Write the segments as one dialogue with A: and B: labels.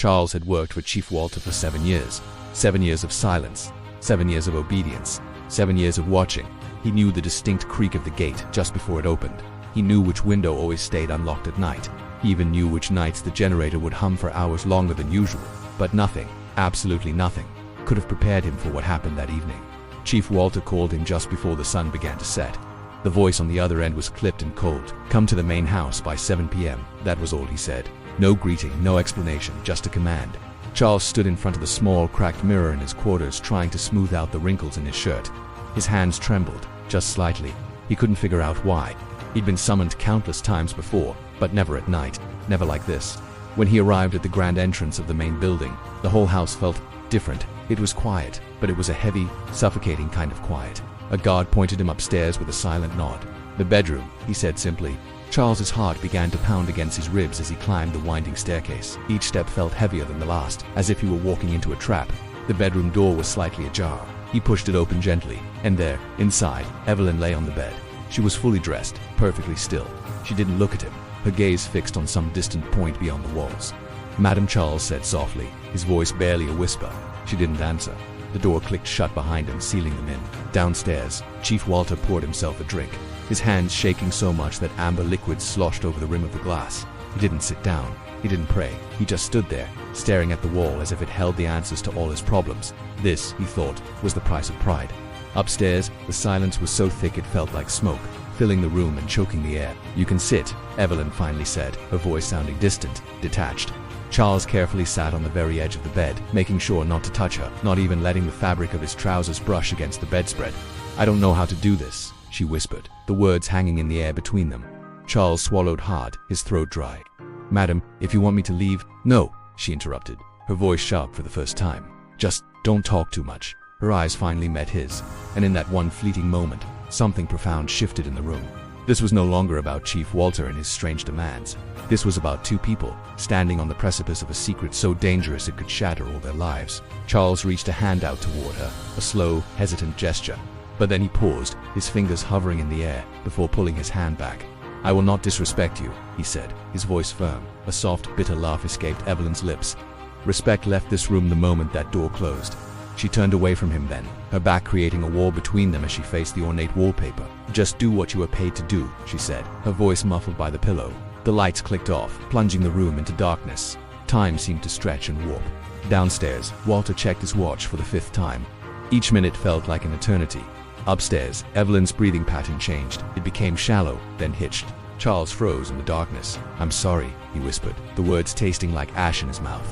A: Charles had worked for Chief Walter for 7 years. 7 years of silence, 7 years of obedience, 7 years of watching. He knew the distinct creak of the gate just before it opened. He knew which window always stayed unlocked at night. He even knew which nights the generator would hum for hours longer than usual. But nothing, absolutely nothing, could have prepared him for what happened that evening. Chief Walter called him just before the sun began to set. The voice on the other end was clipped and cold. "Come to the main house by 7 p.m. That was all he said. No greeting, no explanation, just a command. Charles stood in front of the small, cracked mirror in his quarters, trying to smooth out the wrinkles in his shirt. His hands trembled, just slightly. He couldn't figure out why. He'd been summoned countless times before, but never at night, never like this. When he arrived at the grand entrance of the main building, the whole house felt different. It was quiet, but it was a heavy, suffocating kind of quiet. A guard pointed him upstairs with a silent nod. "The bedroom," he said simply. Charles's heart began to pound against his ribs as he climbed the winding staircase. Each step felt heavier than the last, as if he were walking into a trap. The bedroom door was slightly ajar. He pushed it open gently, and there, inside, Evelyn lay on the bed. She was fully dressed, perfectly still. She didn't look at him, her gaze fixed on some distant point beyond the walls. "Madam," Charles said softly, his voice barely a whisper. She didn't answer. The door clicked shut behind him, sealing them in. Downstairs, Chief Walter poured himself a drink, his hands shaking so much that amber liquid sloshed over the rim of the glass. He didn't sit down. He didn't pray. He just stood there, staring at the wall as if it held the answers to all his problems. This, he thought, was the price of pride. Upstairs, the silence was so thick it felt like smoke, filling the room and choking the air. "You can sit," Evelyn finally said, her voice sounding distant, detached. Charles carefully sat on the very edge of the bed, making sure not to touch her, not even letting the fabric of his trousers brush against the bedspread. "I don't know how to do this," she whispered, the words hanging in the air between them. Charles swallowed hard, his throat dry. "Madam, if you want me to leave—" "No," she interrupted, her voice sharp for the first time. "Just don't talk too much." Her eyes finally met his, and in that one fleeting moment, something profound shifted in the room. This was no longer about Chief Walter and his strange demands. This was about two people, standing on the precipice of a secret so dangerous it could shatter all their lives. Charles reached a hand out toward her, a slow, hesitant gesture. But then he paused, his fingers hovering in the air, before pulling his hand back. "I will not disrespect you," he said, his voice firm. A soft, bitter laugh escaped Evelyn's lips. Respect left this room the moment that door closed. She turned away from him then, her back creating a wall between them as she faced the ornate wallpaper. "Just do what you are paid to do," she said, her voice muffled by the pillow. The lights clicked off, plunging the room into darkness. Time seemed to stretch and warp. Downstairs, Walter checked his watch for the 5th time. Each minute felt like an eternity. Upstairs, Evelyn's breathing pattern changed. It became shallow, then hitched. Charles froze in the darkness. "I'm sorry," he whispered, the words tasting like ash in his mouth.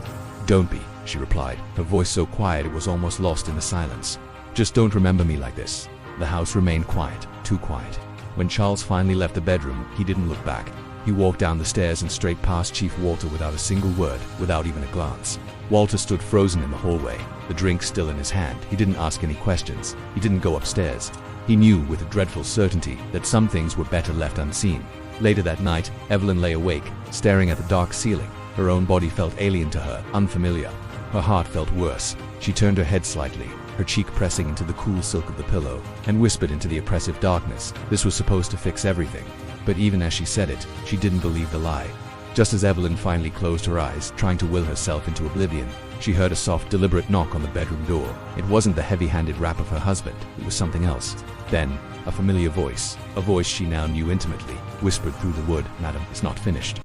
A: "Don't be," she replied, her voice so quiet it was almost lost in the silence. "Just don't remember me like this." The house remained quiet, too quiet. When Charles finally left the bedroom, he didn't look back. He walked down the stairs and straight past Chief Walter without a single word, without even a glance. Walter stood frozen in the hallway, the drink still in his hand. He didn't ask any questions. He didn't go upstairs. He knew with a dreadful certainty that some things were better left unseen. Later that night, Evelyn lay awake, staring at the dark ceiling. Her own body felt alien to her, unfamiliar. Her heart felt worse. She turned her head slightly, her cheek pressing into the cool silk of the pillow, and whispered into the oppressive darkness. This was supposed to fix everything. But even as she said it, she didn't believe the lie. Just as Evelyn finally closed her eyes, trying to will herself into oblivion, she heard a soft, deliberate knock on the bedroom door. It wasn't the heavy-handed rap of her husband, it was something else. Then, a familiar voice, a voice she now knew intimately, whispered through the wood, "Madam, it's not finished."